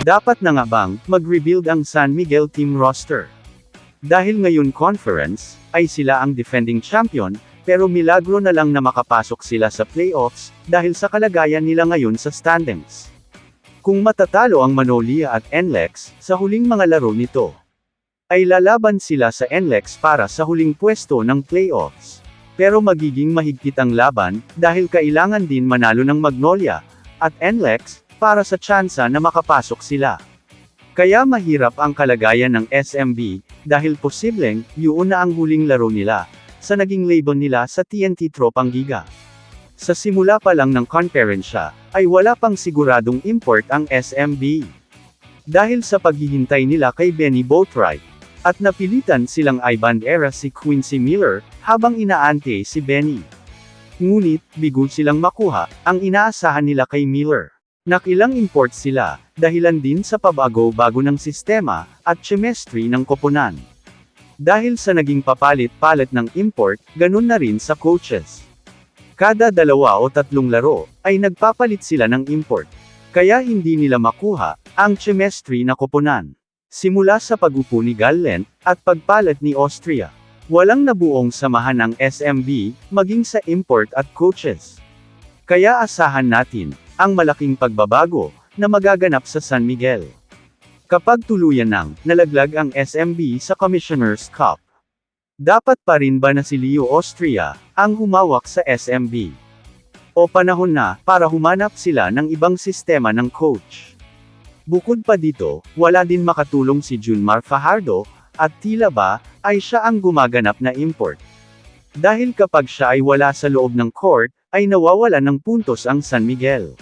Dapat na nga bang mag-rebuild ang San Miguel team roster? Dahil ngayon conference, ay sila ang defending champion, pero milagro na lang na makapasok sila sa playoffs, dahil sa kalagayan nila ngayon sa standings. Kung matatalo ang Manolia at NLEX, sa huling mga laro nito, ay lalaban sila sa NLEX para sa huling pwesto ng playoffs. Pero magiging mahigpit ang laban, dahil kailangan din manalo ng Magnolia, at NLEX, para sa tsansa na makapasok sila. Kaya mahirap ang kalagayan ng SMB, dahil posibleng, yun na ang huling laro nila, sa naging laban nila sa TNT Tropang Giga. Sa simula pa lang ng konferensya, ay wala pang siguradong import ang SMB. Dahil sa paghihintay nila kay Benny Boatwright, at napilitan silang i-bandera si Quincy Miller, habang inaante si Benny. Ngunit, bigo silang makuha, ang inaasahan nila kay Miller. Nakilang import sila, dahilan din sa pabago-bago ng sistema, at chemistry ng koponan. Dahil sa naging papalit-palit ng import, ganun na rin sa coaches. Kada 2 o 3 laro, ay nagpapalit sila ng import. Kaya hindi nila makuha, ang chemistry na koponan. Simula sa pag-upo ni Gallen, at pagpalit ni Austria. Walang nabuong samahan ang SMB, maging sa import at coaches. Kaya asahan natin, ang malaking pagbabago, na magaganap sa San Miguel. Kapag tuluyan nang nalaglag ang SMB sa Commissioner's Cup, dapat pa rin ba na si Leo Austria, ang humawak sa SMB? O panahon na, para humanap sila ng ibang sistema ng coach? Bukod pa dito, wala din makatulong si Junmar Fajardo, at tila ba, ay siya ang gumaganap na import. Dahil kapag siya ay wala sa loob ng court, ay nawawalan ng puntos ang San Miguel.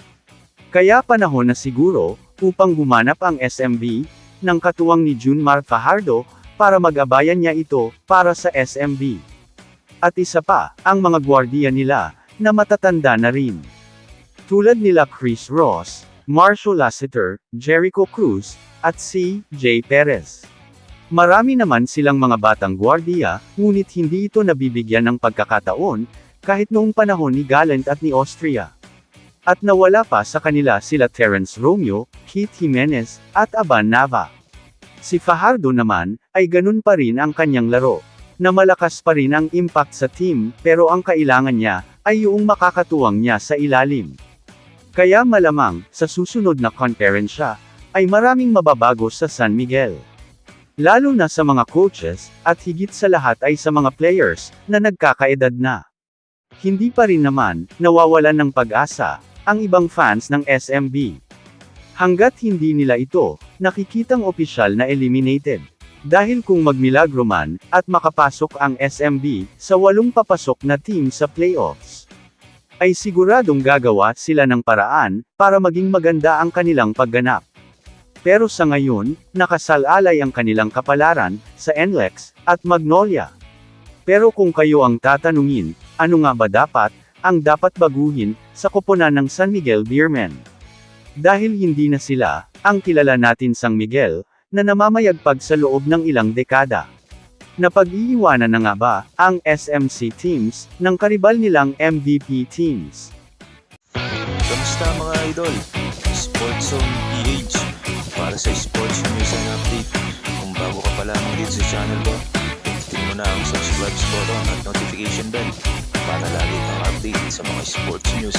Kaya panahon na siguro, upang gumanap ang SMB, ng katuwang ni Junmar Fajardo, para mag-abayan niya ito, para sa SMB. At isa pa, ang mga gwardiya nila, na matatanda na rin. Tulad nila Chris Ross, Marshall Lassiter, Jericho Cruz, at si Jay Perez. Marami naman silang mga batang gwardiya, ngunit hindi ito nabibigyan ng pagkakataon, kahit noong panahon ni Gallant at ni Austria. At nawala pa sa kanila sila Terence Romeo, Keith Jimenez, at Aban Nava. Si Fajardo naman, ay ganun pa rin ang kanyang laro, na malakas pa rin ang impact sa team, pero ang kailangan niya, ay yung makakatuwang niya sa ilalim. Kaya malamang, sa susunod na konferensya, ay maraming mababago sa San Miguel. Lalo na sa mga coaches, at higit sa lahat ay sa mga players, na nagkakaedad na. Hindi pa rin naman, nawawalan ng pag-asa, ang ibang fans ng SMB. Hanggat hindi nila ito, nakikitang opisyal na eliminated. Dahil kung magmilagro man, at makapasok ang SMB, sa 8 papasok na team sa playoffs, ay siguradong gagawa sila ng paraan, para maging maganda ang kanilang pagganap. Pero sa ngayon, nakasalalay ang kanilang kapalaran, sa NLEX, at Magnolia. Pero kung kayo ang tatanungin, ano nga ba ang dapat baguhin, sa koponan ng San Miguel Beermen? Dahil hindi na sila, ang kilala natin San Miguel, na namamayagpag sa loob ng ilang dekada. Napag-iiwanan na nga ba, ang SMC teams, ng karibal nilang MVP teams? Kamusta mga idol? Sports Zone PH, para sa sports news and update. Kung bago ka pa lamang dito sa channel ko, pindutin mo na ang subscribe button at notification bell, para lagi kang update sa mga sports news.